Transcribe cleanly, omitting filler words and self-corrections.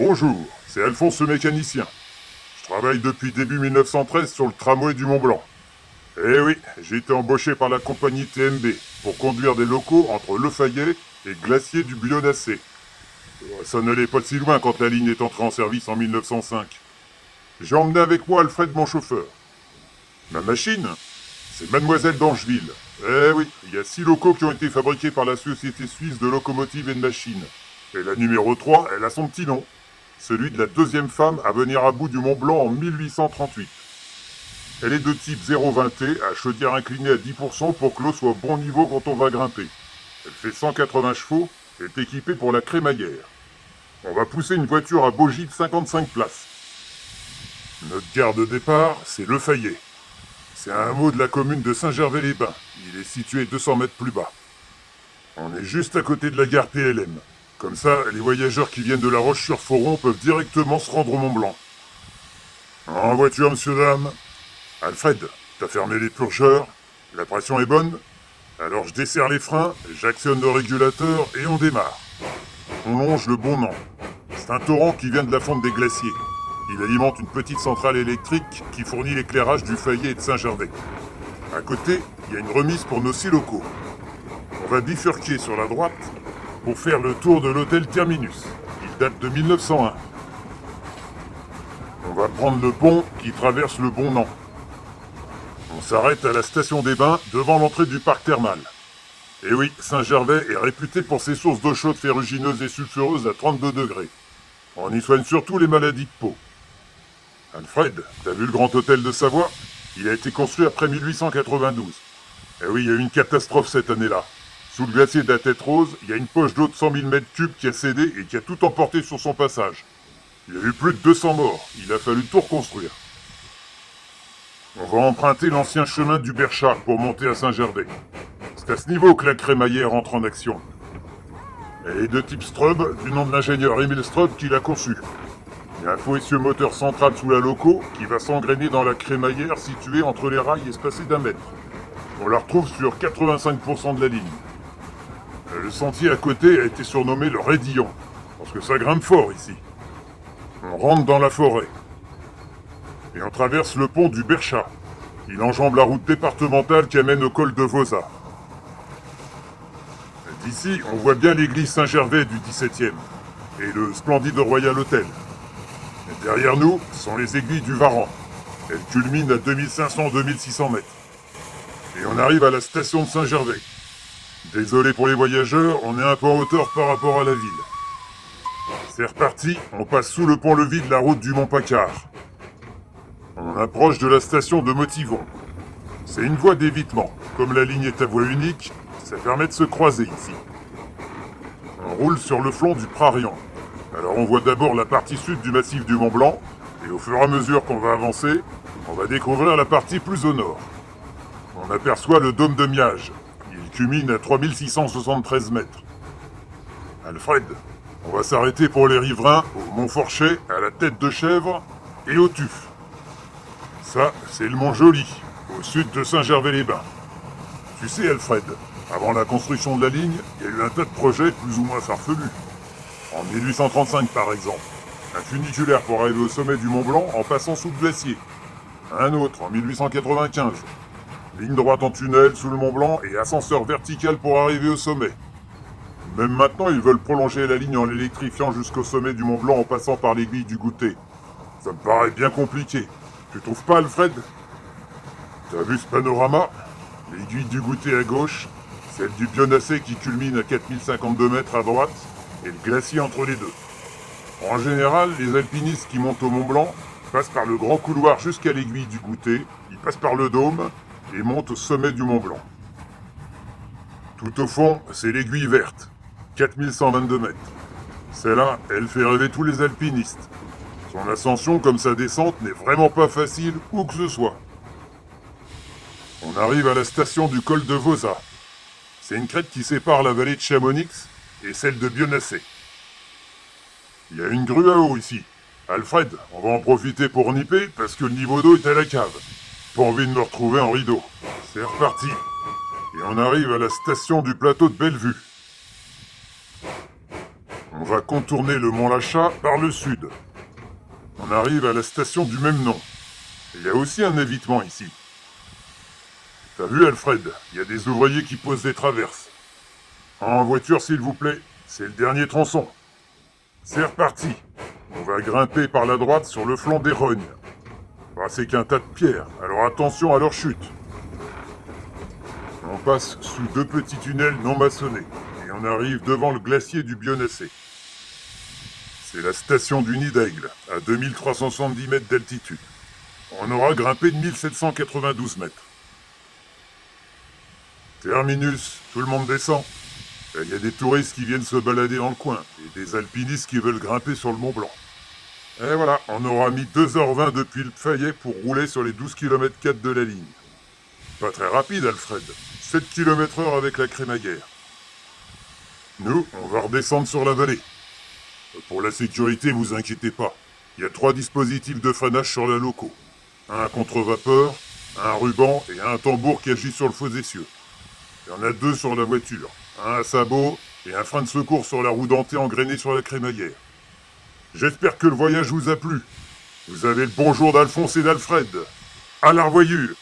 Bonjour, c'est Alphonse le mécanicien. Je travaille depuis début 1913 sur le tramway du Mont-Blanc. Eh oui, j'ai été embauché par la compagnie TMB pour conduire des locaux entre Le Fayet et Glacier du Bionnassé. Ça n'allait pas si loin quand la ligne est entrée en service en 1905. J'ai emmené avec moi Alfred, mon chauffeur. Ma machine, c'est Mademoiselle d'Angeville. Eh oui, il y a 6 locaux qui ont été fabriqués par la Société Suisse de Locomotives et de Machines. Et la numéro 3, elle a son petit nom. Celui de la deuxième femme à venir à bout du Mont Blanc en 1838. Elle est de type 020T, à chaudière inclinée à 10% pour que l'eau soit au bon niveau quand on va grimper. Elle fait 180 chevaux et est équipée pour la crémaillère. On va pousser une voiture à bogie de 55 places. Notre gare de départ, c'est Le Fayet. C'est un hameau de la commune de Saint-Gervais-les-Bains. Il est situé 200 mètres plus bas. On est juste à côté de la gare PLM. Comme ça, les voyageurs qui viennent de La Roche-sur-Foron peuvent directement se rendre au Mont-Blanc. En voiture, monsieur, dame. Alfred, t'as fermé les purgeurs. La pression est bonne. Alors je desserre les freins, j'actionne le régulateur et on démarre. On longe le Bon An. C'est un torrent qui vient de la fonte des glaciers. Il alimente une petite centrale électrique qui fournit l'éclairage du Fayet et de Saint-Gervais. À côté, il y a une remise pour nos 6 locaux. On va bifurquer sur la droite pour faire le tour de l'hôtel Terminus. Il date de 1901. On va prendre le pont qui traverse le Bon An. On s'arrête à la station des Bains devant l'entrée du parc thermal. Et oui, Saint-Gervais est réputé pour ses sources d'eau chaude ferrugineuses et sulfureuses à 32 degrés. On y soigne surtout les maladies de peau. Alfred, t'as vu le grand hôtel de Savoie? Il a été construit après 1892. Et oui, il y a eu une catastrophe cette année-là. Sous le glacier de la Tête Rose, il y a une poche d'eau de 100 000 mètres cubes qui a cédé et qui a tout emporté sur son passage. Il y a eu plus de 200 morts. Il a fallu tout reconstruire. On va emprunter l'ancien chemin du Berchard pour monter à Saint-Gervais. C'est à ce niveau que la crémaillère entre en action. Elle est de type Strub, du nom de l'ingénieur Émile Strub qui l'a conçue. Il y a un faux essieu moteur central sous la loco qui va s'engrainer dans la crémaillère située entre les rails espacés d'1 mètre. On la retrouve sur 85% de la ligne. Le sentier à côté a été surnommé le Raidillon, parce que ça grimpe fort ici. On rentre dans la forêt. Et on traverse le pont du Berchat. Il enjambe la route départementale qui amène au col de Vauzat. D'ici, on voit bien l'église Saint-Gervais du XVIIe et le splendide Royal Hotel. Et derrière nous sont les aiguilles du Varan. Elles culminent à 2500-2600 mètres. Et on arrive à la station de Saint-Gervais. Désolé pour les voyageurs, on est un peu en hauteur par rapport à la ville. C'est reparti, on passe sous le pont-levis de la route du Mont-Paccard. On approche de la station de Motivon. C'est une voie d'évitement. Comme la ligne est à voie unique, ça permet de se croiser ici. On roule sur le flanc du Prarion. Alors on voit d'abord la partie sud du massif du Mont-Blanc, et au fur et à mesure qu'on va avancer, on va découvrir la partie plus au nord. On aperçoit le dôme de Miage. Il culmine à 3673 mètres. Alfred, on va s'arrêter pour les riverains au Mont-Forchet, à la Tête de Chèvre et au Tuf. Ça, c'est le Mont Joli, au sud de Saint-Gervais-les-Bains. Tu sais, Alfred, avant la construction de la ligne, il y a eu un tas de projets plus ou moins farfelus. En 1835, par exemple, un funiculaire pour arriver au sommet du Mont Blanc en passant sous le glacier. Un autre, en 1895. Ligne droite en tunnel sous le Mont Blanc et ascenseur vertical pour arriver au sommet. Même maintenant, ils veulent prolonger la ligne en l'électrifiant jusqu'au sommet du Mont Blanc en passant par l'aiguille du Goûter. Ça me paraît bien compliqué. Tu trouves pas, Alfred? T'as vu ce panorama? L'aiguille du Goûter à gauche, celle du Bionnassé qui culmine à 4052 mètres à droite, et le glacier entre les deux. En général, les alpinistes qui montent au Mont Blanc passent par le grand couloir jusqu'à l'aiguille du Goûter, ils passent par le dôme et montent au sommet du Mont Blanc. Tout au fond, c'est l'aiguille verte, 4122 mètres. Celle-là, elle fait rêver tous les alpinistes. Son ascension comme sa descente n'est vraiment pas facile où que ce soit. On arrive à la station du col de Vauzat. C'est une crête qui sépare la vallée de Chamonix et celle de Bionnassé. Il y a une grue à eau ici. Alfred, on va en profiter pour nipper parce que le niveau d'eau est à la cave. Pas envie de me retrouver en rideau. C'est reparti. Et on arrive à la station du plateau de Bellevue. On va contourner le mont Lachat par le sud. On arrive à la station du même nom. Il y a aussi un évitement ici. T'as vu, Alfred? Il y a des ouvriers qui posent des traverses. En voiture, s'il vous plaît. C'est le dernier tronçon. C'est reparti. On va grimper par la droite sur le flanc des rognes. Bah, c'est qu'un tas de pierres, alors attention à leur chute. On passe sous deux petits tunnels non maçonnés et on arrive devant le glacier du Bionnassay. C'est la station du Nid d'Aigle, à 2370 mètres d'altitude. On aura grimpé de 1792 mètres. Terminus, tout le monde descend. Il y a des touristes qui viennent se balader dans le coin et des alpinistes qui veulent grimper sur le Mont Blanc. Et voilà, on aura mis 2h20 depuis le Fayet pour rouler sur les 12 km 4 de la ligne. Pas très rapide, Alfred. 7 km/h avec la crémaillère. Nous, on va redescendre sur la vallée. Pour la sécurité, vous inquiétez pas. Il y a 3 dispositifs de freinage sur la loco. Un contre-vapeur, un ruban et un tambour qui agit sur le faux essieu. Il y en a 2 sur la voiture. Un à sabot et un frein de secours sur la roue dentée engrainée sur la crémaillère. J'espère que le voyage vous a plu. Vous avez le bonjour d'Alphonse et d'Alfred. À la revoyure!